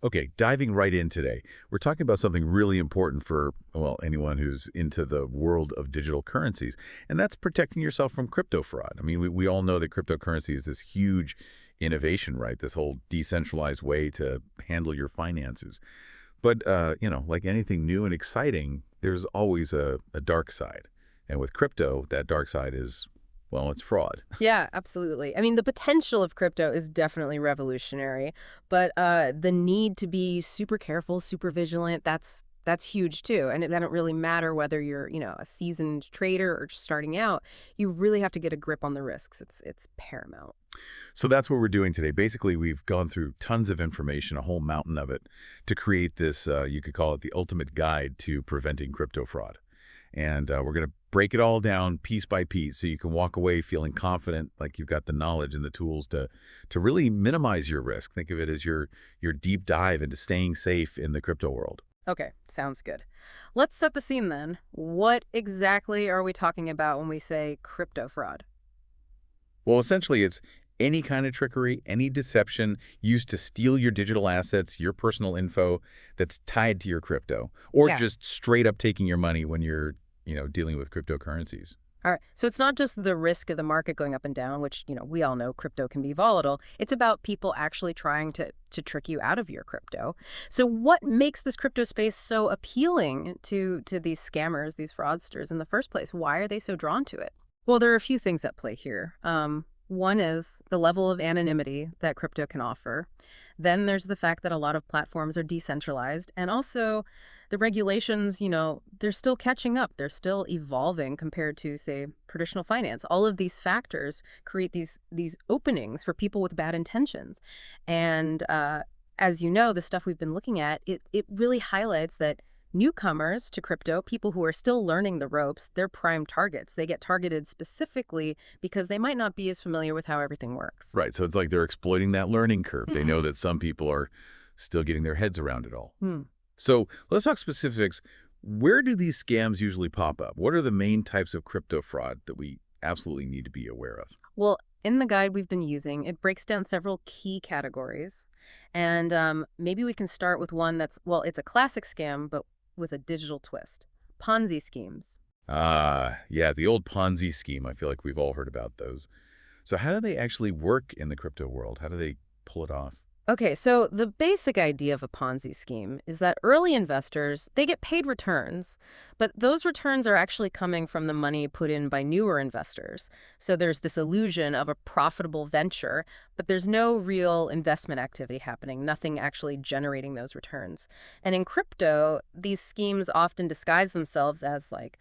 Okay, diving right in today, we're talking about something really important for, well, anyone who's into the world of digital currencies, and that's protecting yourself from crypto fraud. I mean, we all know that cryptocurrency is this huge innovation, right? This whole decentralized way to handle your finances. But, like anything new and exciting, there's always a dark side. And with crypto, that dark side is, well, it's fraud. Yeah, absolutely. I mean, the potential of crypto is definitely revolutionary, but the need to be super careful, super vigilant, that's huge too. And it doesn't really matter whether you're, a seasoned trader or just starting out. You really have to get a grip on the risks. It's paramount. So that's what we're doing today. Basically, we've gone through tons of information, a whole mountain of it, to create this, you could call it the ultimate guide to preventing crypto fraud. And we're going to break it all down piece by piece so you can walk away feeling confident, like you've got the knowledge and the tools to really minimize your risk. Think of it as your deep dive into staying safe in the crypto world. Okay, sounds good. Let's set the scene then. What exactly are we talking about when we say crypto fraud? Well, essentially, it's any kind of trickery, any deception used to steal your digital assets, your personal info that's tied to your crypto, or Yeah. just straight up taking your money when you're, dealing with cryptocurrencies. All right. So it's not just the risk of the market going up and down, which, we all know crypto can be volatile. It's about people actually trying to trick you out of your crypto. So what makes this crypto space so appealing to these scammers, these fraudsters in the first place? Why are they so drawn to it? Well, there are a few things at play here. One is the level of anonymity that crypto can offer. Then there's the fact that a lot of platforms are decentralized. And also the regulations, they're still catching up. They're still evolving compared to, say, traditional finance. All of these factors create these openings for people with bad intentions. And as you know, the stuff we've been looking at, it really highlights that newcomers to crypto, people who are still learning the ropes, they're prime targets. They get targeted specifically because they might not be as familiar with how everything works. Right. So it's like they're exploiting that learning curve. They know that some people are still getting their heads around it all. Hmm. So let's talk specifics. Where do these scams usually pop up? What are the main types of crypto fraud that we absolutely need to be aware of? Well, in the guide we've been using, it breaks down several key categories. And maybe we can start with one that's, well, it's a classic scam, but with a digital twist. Ponzi schemes. Yeah, the old Ponzi scheme. I feel like we've all heard about those. So how do they actually work in the crypto world? How do they pull it off? Okay, so the basic idea of a Ponzi scheme is that early investors, they get paid returns, but those returns are actually coming from the money put in by newer investors. So there's this illusion of a profitable venture, but there's no real investment activity happening, nothing actually generating those returns. And in crypto, these schemes often disguise themselves as like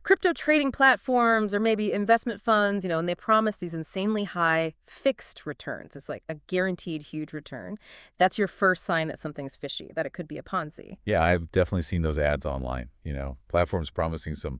crypto trading platforms or maybe investment funds, and they promise these insanely high fixed returns. It's like a guaranteed huge return. That's your first sign that something's fishy, that it could be a Ponzi. Yeah, I've definitely seen those ads online, platforms promising some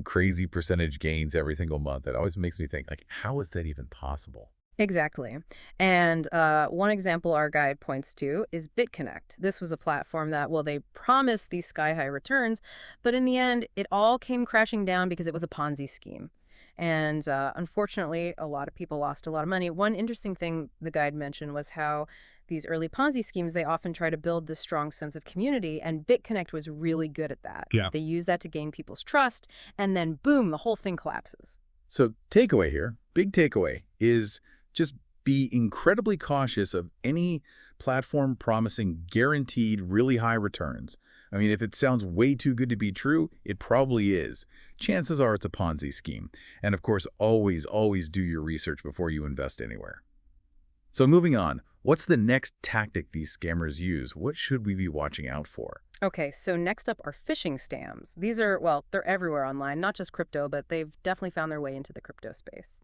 crazy percentage gains every single month. That always makes me think, like, how is that even possible? Exactly. And one example our guide points to is BitConnect. This was a platform that, well, they promised these sky-high returns, but in the end, it all came crashing down because it was a Ponzi scheme. And unfortunately, a lot of people lost a lot of money. One interesting thing the guide mentioned was how these early Ponzi schemes, they often try to build this strong sense of community, and BitConnect was really good at that. Yeah. They use that to gain people's trust, and then boom, the whole thing collapses. So takeaway here, big takeaway is just be incredibly cautious of any platform promising guaranteed really high returns. I mean, if it sounds way too good to be true, it probably is. Chances are it's a Ponzi scheme. And of course, always do your research before you invest anywhere. So moving on, what's the next tactic these scammers use? What should we be watching out for? Okay, so next up are phishing scams. These are, well, they're everywhere online, not just crypto, but they've definitely found their way into the crypto space.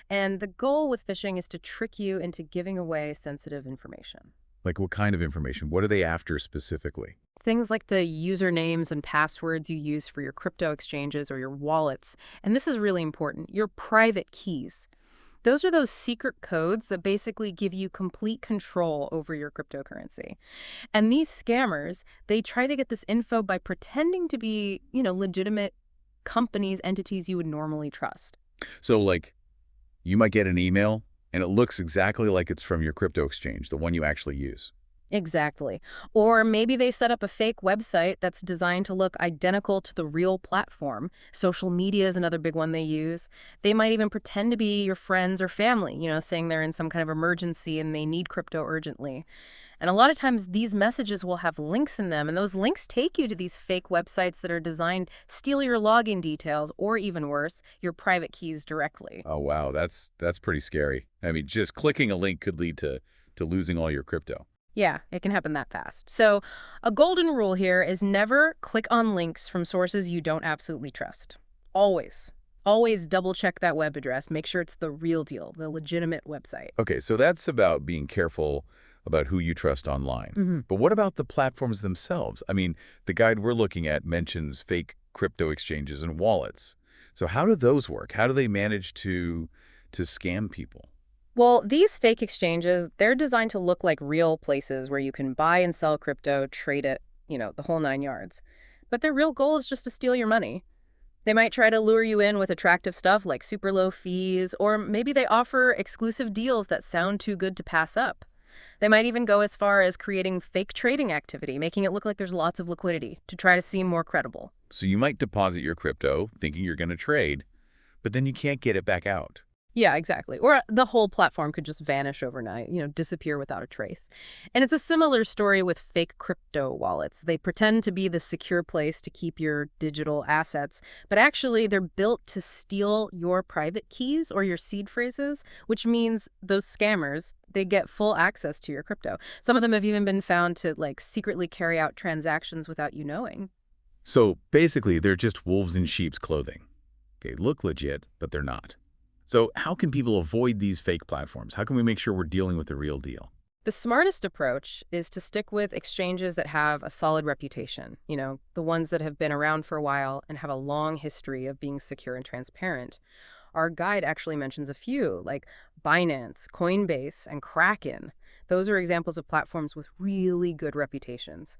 And the goal with phishing is to trick you into giving away sensitive information. Like what kind of information? What are they after specifically? Things like the usernames and passwords you use for your crypto exchanges or your wallets. And this is really important, your private keys. Those are those secret codes that basically give you complete control over your cryptocurrency. And these scammers, they try to get this info by pretending to be, legitimate companies, entities you would normally trust. So like you might get an email and it looks exactly like it's from your crypto exchange, the one you actually use. Exactly. Or maybe they set up a fake website that's designed to look identical to the real platform. Social media is another big one they use. They might even pretend to be your friends or family, saying they're in some kind of emergency and they need crypto urgently. And a lot of times these messages will have links in them, and those links take you to these fake websites that are designed to steal your login details or even worse, your private keys directly. Oh, wow, that's pretty scary. I mean, just clicking a link could lead to losing all your crypto. Yeah, it can happen that fast. So, a golden rule here is never click on links from sources you don't absolutely trust. Always. Always double check that web address. Make sure it's the real deal, the legitimate website. Okay, so that's about being careful about who you trust online. But what about the platforms themselves? I mean, the guide we're looking at mentions fake crypto exchanges and wallets. So how do those work? How do they manage to scam people? Well, these fake exchanges, they're designed to look like real places where you can buy and sell crypto, trade it, the whole nine yards. But their real goal is just to steal your money. They might try to lure you in with attractive stuff like super low fees, or maybe they offer exclusive deals that sound too good to pass up. They might even go as far as creating fake trading activity, making it look like there's lots of liquidity to try to seem more credible. So you might deposit your crypto thinking you're going to trade, but then you can't get it back out. Yeah, exactly. Or the whole platform could just vanish overnight, disappear without a trace. And it's a similar story with fake crypto wallets. They pretend to be the secure place to keep your digital assets, but actually they're built to steal your private keys or your seed phrases, which means those scammers, they get full access to your crypto. Some of them have even been found to secretly carry out transactions without you knowing. So basically, they're just wolves in sheep's clothing. They look legit, but they're not. So how can people avoid these fake platforms? How can we make sure we're dealing with the real deal? The smartest approach is to stick with exchanges that have a solid reputation, the ones that have been around for a while and have a long history of being secure and transparent. Our guide actually mentions a few, like Binance, Coinbase, and Kraken. Those are examples of platforms with really good reputations.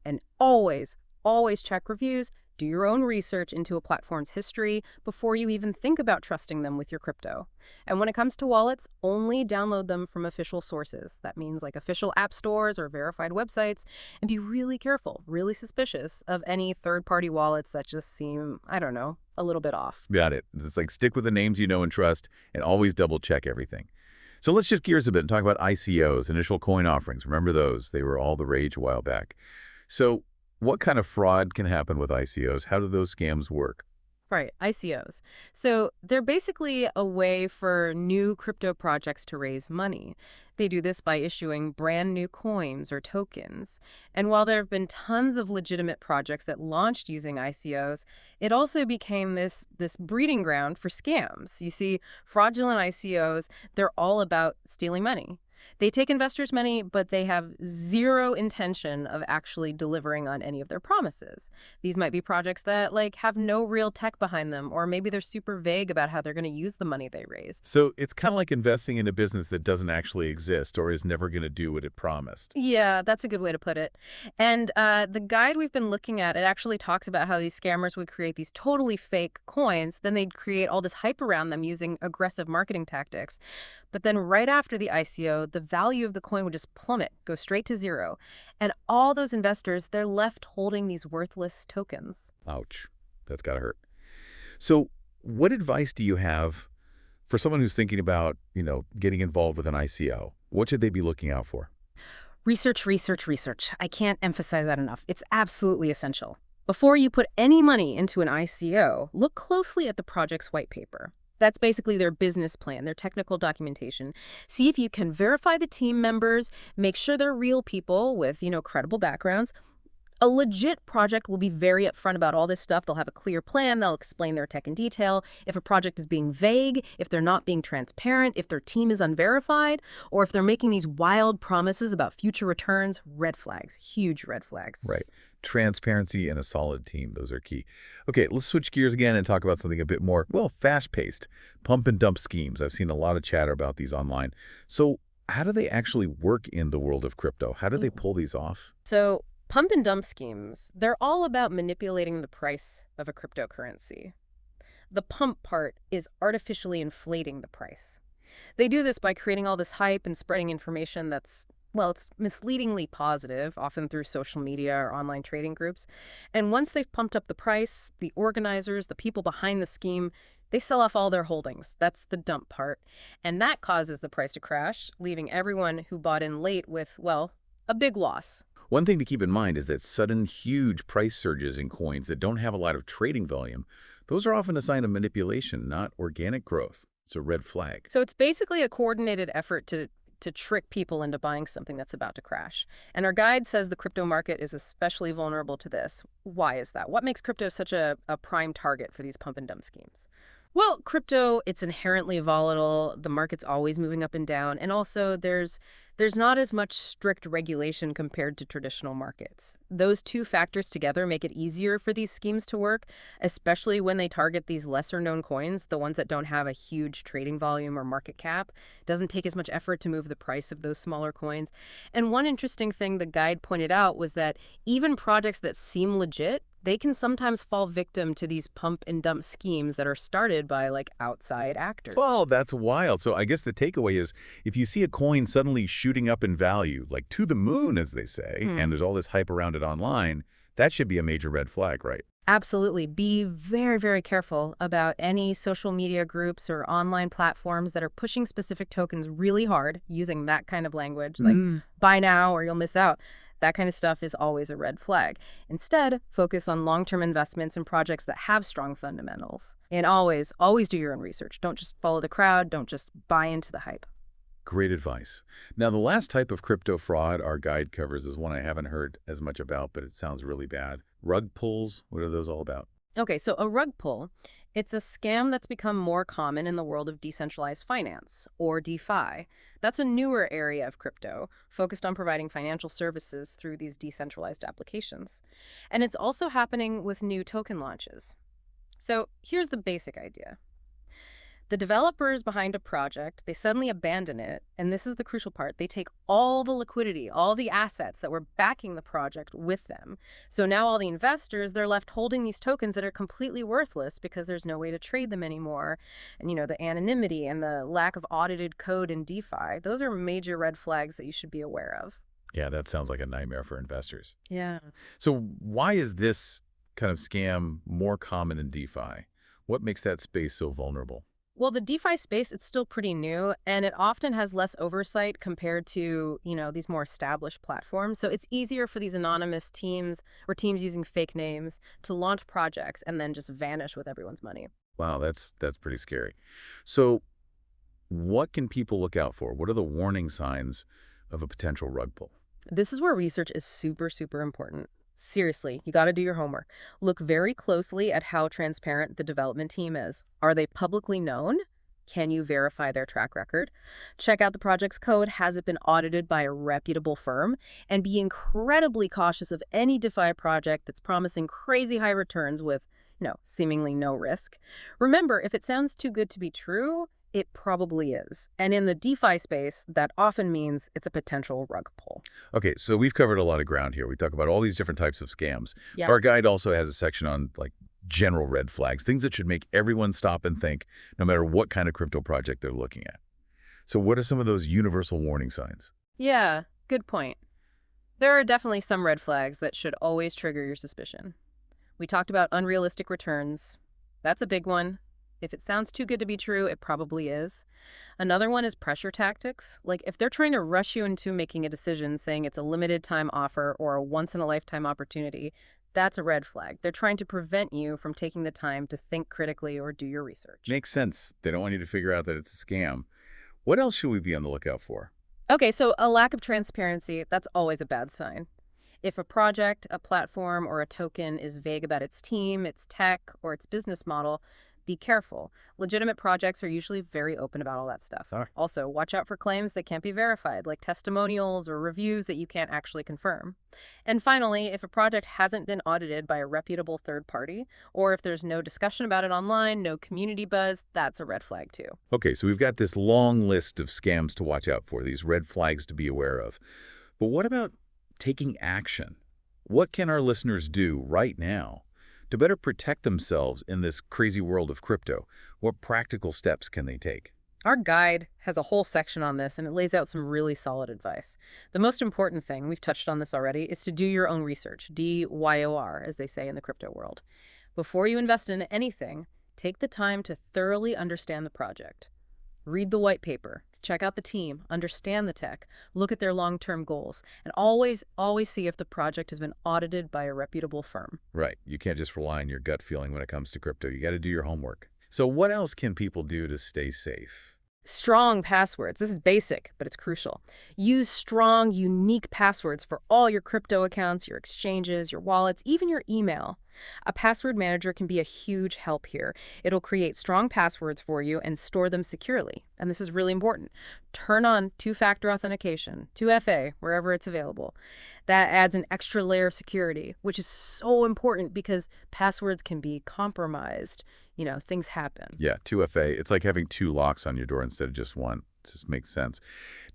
And always, always check reviews. Do your own research into a platform's history before you even think about trusting them with your crypto. And when it comes to wallets, only download them from official sources. That means like official app stores or verified websites. And be really careful, really suspicious of any third-party wallets that just seem, I don't know, a little bit off. Got it. It's like stick with the names you know and trust and always double check everything. So let's shift gears a bit and talk about ICOs, initial coin offerings. Remember those? They were all the rage a while back. So what kind of fraud can happen with ICOs? How do those scams work? Right, ICOs. So they're basically a way for new crypto projects to raise money. They do this by issuing brand new coins or tokens. And while there have been tons of legitimate projects that launched using ICOs, it also became this breeding ground for scams. You see, fraudulent ICOs, they're all about stealing money. They take investors' money, but they have zero intention of actually delivering on any of their promises. These might be projects that have no real tech behind them, or maybe they're super vague about how they're going to use the money they raise. So it's kind of like investing in a business that doesn't actually exist or is never going to do what it promised. Yeah, that's a good way to put it. And the guide we've been looking at, it actually talks about how these scammers would create these totally fake coins. Then they'd create all this hype around them using aggressive marketing tactics. But then right after the ICO, the value of the coin would just plummet, go straight to zero. And all those investors, they're left holding these worthless tokens. Ouch. That's got to hurt. So what advice do you have for someone who's thinking about, getting involved with an ICO? What should they be looking out for? Research, research, research. I can't emphasize that enough. It's absolutely essential. Before you put any money into an ICO, look closely at the project's white paper. That's basically their business plan, their technical documentation. See if you can verify the team members, make sure they're real people with, credible backgrounds. A legit project will be very upfront about all this stuff. They'll have a clear plan. They'll explain their tech in detail. If a project is being vague, if they're not being transparent, if their team is unverified, or if they're making these wild promises about future returns, red flags, huge red flags. Right. Transparency and a solid team. Those are key. Okay, let's switch gears again and talk about something a bit more, fast-paced. Pump and dump schemes. I've seen a lot of chatter about these online. So how do they actually work in the world of crypto? How do they pull these off? So pump and dump schemes, they're all about manipulating the price of a cryptocurrency. The pump part is artificially inflating the price. They do this by creating all this hype and spreading information that's Well, it's misleadingly positive, often through social media or online trading groups. And once they've pumped up the price, the organizers, the people behind the scheme, they sell off all their holdings. That's the dump part. And that causes the price to crash, leaving everyone who bought in late with, well, a big loss. One thing to keep in mind is that sudden, huge price surges in coins that don't have a lot of trading volume, those are often a sign of manipulation, not organic growth. It's a red flag. So it's basically a coordinated effort to trick people into buying something that's about to crash. And our guide says the crypto market is especially vulnerable to this. Why is that? What makes crypto such a prime target for these pump and dump schemes? Well, crypto, it's inherently volatile. The market's always moving up and down. And also there's not as much strict regulation compared to traditional markets. Those two factors together make it easier for these schemes to work, especially when they target these lesser known coins, the ones that don't have a huge trading volume or market cap. It doesn't take as much effort to move the price of those smaller coins. And one interesting thing the guide pointed out was that even projects that seem legit, they can sometimes fall victim to these pump and dump schemes that are started by like outside actors. Well, that's wild. So I guess the takeaway is if you see a coin suddenly shooting up in value, like to the moon, as they say, and there's all this hype around it online, that should be a major red flag, right? Absolutely. Be very, very careful about any social media groups or online platforms that are pushing specific tokens really hard, using that kind of language, like buy now or you'll miss out. That kind of stuff is always a red flag. Instead, focus on long-term investments in projects that have strong fundamentals. And always, always do your own research. Don't just follow the crowd. Don't just buy into the hype. Great advice. Now, the last type of crypto fraud our guide covers is one I haven't heard as much about, but it sounds really bad. Rug pulls, what are those all about? Okay, so a rug pull, it's a scam that's become more common in the world of decentralized finance, or DeFi. That's a newer area of crypto, focused on providing financial services through these decentralized applications. And it's also happening with new token launches. So here's the basic idea. The developers behind a project, they suddenly abandon it, and this is the crucial part. They take all the liquidity, all the assets that were backing the project with them. So now all the investors, they're left holding these tokens that are completely worthless because there's no way to trade them anymore. And the anonymity and the lack of audited code in DeFi, those are major red flags that you should be aware of. Yeah, that sounds like a nightmare for investors. Yeah. So why is this kind of scam more common in DeFi? What makes that space so vulnerable? Well, the DeFi space, it's still pretty new, and it often has less oversight compared to, these more established platforms. So it's easier for these anonymous teams or teams using fake names to launch projects and then just vanish with everyone's money. Wow, that's pretty scary. So what can people look out for? What are the warning signs of a potential rug pull? This is where research is super, super important. Seriously, you got to do your homework. Look very closely at how transparent the development team is. Are they publicly known? Can you verify their track record? Check out the project's code. Has it been audited by a reputable firm? And be incredibly cautious of any DeFi project that's promising crazy high returns with, seemingly no risk. Remember, if it sounds too good to be true, it probably is. And in the DeFi space, that often means it's a potential rug pull. Okay, so we've covered a lot of ground here. We talk about all these different types of scams. Yeah. Our guide also has a section on general red flags, things that should make everyone stop and think, no matter what kind of crypto project they're looking at. So what are some of those universal warning signs? Yeah, good point. There are definitely some red flags that should always trigger your suspicion. We talked about unrealistic returns. That's a big one. If it sounds too good to be true, it probably is. Another one is pressure tactics. Like if they're trying to rush you into making a decision, saying it's a limited time offer or a once-in-a-lifetime opportunity, that's a red flag. They're trying to prevent you from taking the time to think critically or do your research. Makes sense. They don't want you to figure out that it's a scam. What else should we be on the lookout for? Okay, so a lack of transparency, that's always a bad sign. If a project, a platform, or a token is vague about its team, its tech, or its business model, be careful. Legitimate projects are usually very open about all that stuff. Also, watch out for claims that can't be verified, like testimonials or reviews that you can't actually confirm. And finally, if a project hasn't been audited by a reputable third party, or if there's no discussion about it online, no community buzz, that's a red flag too. Okay, so we've got this long list of scams to watch out for, these red flags to be aware of. But what about taking action? What can our listeners do right now to better protect themselves in this crazy world of crypto? What practical steps can they take? Our guide has a whole section on this, and it lays out some really solid advice. The most important thing, we've touched on this already, is to do your own research, DYOR, as they say in the crypto world. Before you invest in anything, take the time to thoroughly understand the project. Read the white paper, check out the team, understand the tech, look at their long-term goals, and always see if the project has been audited by a reputable firm. Right. You can't just rely on your gut feeling when it comes to crypto. You got to do your homework. So what else can people do to stay safe? Strong passwords. This is basic, but it's crucial. Use strong, unique passwords for all your crypto accounts, your exchanges, your wallets, even your email. A password manager can be a huge help here. It'll create strong passwords for you and store them securely. And this is really important. Turn on two-factor authentication, 2FA, wherever it's available. That adds an extra layer of security, which is so important because passwords can be compromised. Things happen. Yeah, 2FA. It's like having two locks on your door instead of just one. It just makes sense.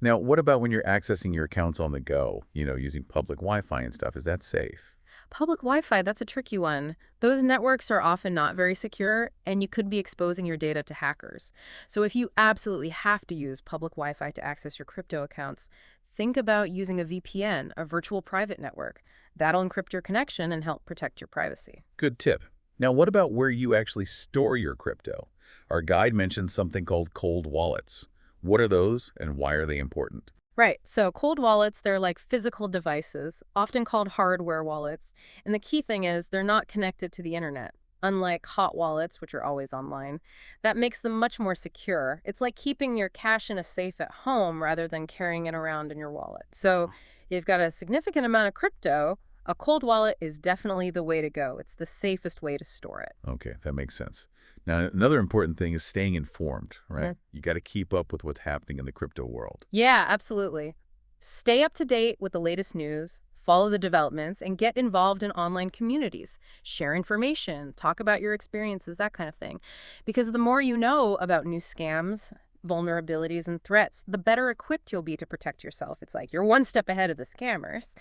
Now, what about when you're accessing your accounts on the go, using public Wi-Fi and stuff? Is that safe? Public Wi-Fi, that's a tricky one. Those networks are often not very secure, and you could be exposing your data to hackers. So if you absolutely have to use public Wi-Fi to access your crypto accounts, think about using a VPN, a virtual private network. That'll encrypt your connection and help protect your privacy. Good tip. Now, what about where you actually store your crypto? Our guide mentions something called cold wallets. What are those, and why are they important? Right. So cold wallets, they're like physical devices, often called hardware wallets. And the key thing is they're not connected to the internet. Unlike hot wallets, which are always online, that makes them much more secure. It's like keeping your cash in a safe at home rather than carrying it around in your wallet. So you've got a significant amount of crypto. A cold wallet is definitely the way to go. It's the safest way to store it. Okay, that makes sense. Now, another important thing is staying informed, right? You got to keep up with what's happening in the crypto world. Yeah, absolutely. Stay up to date with the latest news, follow the developments, and get involved in online communities. Share information, talk about your experiences, that kind of thing. Because the more you know about new scams, vulnerabilities, and threats, the better equipped you'll be to protect yourself. It's like you're one step ahead of the scammers.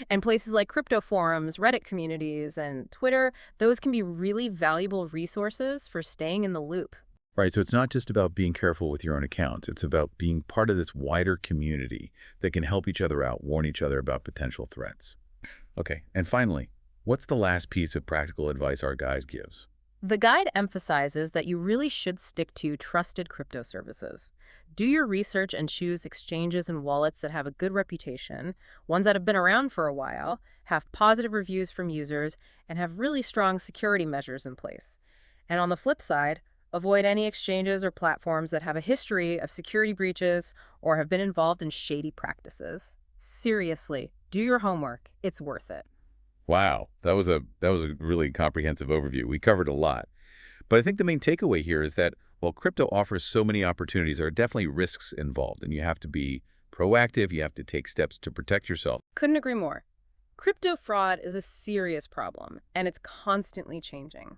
And places like crypto forums, Reddit communities, and Twitter, those can be really valuable resources for staying in the loop. Right, so it's not just about being careful with your own accounts. It's about being part of this wider community that can help each other out, warn each other about potential threats. Okay, and finally, what's the last piece of practical advice our guide gives? The guide emphasizes that you really should stick to trusted crypto services. Do your research and choose exchanges and wallets that have a good reputation, ones that have been around for a while, have positive reviews from users, and have really strong security measures in place. And on the flip side, avoid any exchanges or platforms that have a history of security breaches or have been involved in shady practices. Seriously, do your homework. It's worth it. Wow, that was a really comprehensive overview. We covered a lot. But I think the main takeaway here is that while crypto offers so many opportunities, there are definitely risks involved, and you have to be proactive. You have to take steps to protect yourself. Couldn't agree more. Crypto fraud is a serious problem, and it's constantly changing.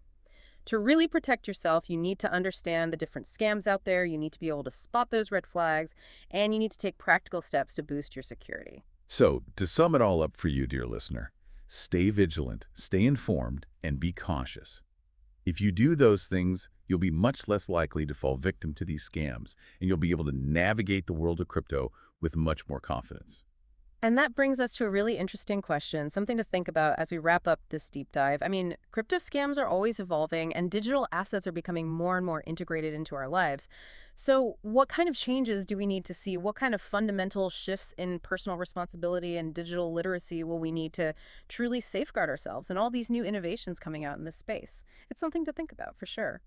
To really protect yourself, you need to understand the different scams out there, you need to be able to spot those red flags, and you need to take practical steps to boost your security. So, to sum it all up for you, dear listener, stay vigilant, stay informed, and be cautious. If you do those things, you'll be much less likely to fall victim to these scams, and you'll be able to navigate the world of crypto with much more confidence. And that brings us to a really interesting question, something to think about as we wrap up this deep dive. I mean, crypto scams are always evolving and digital assets are becoming more and more integrated into our lives. So what kind of changes do we need to see? What kind of fundamental shifts in personal responsibility and digital literacy will we need to truly safeguard ourselves and all these new innovations coming out in this space? It's something to think about for sure.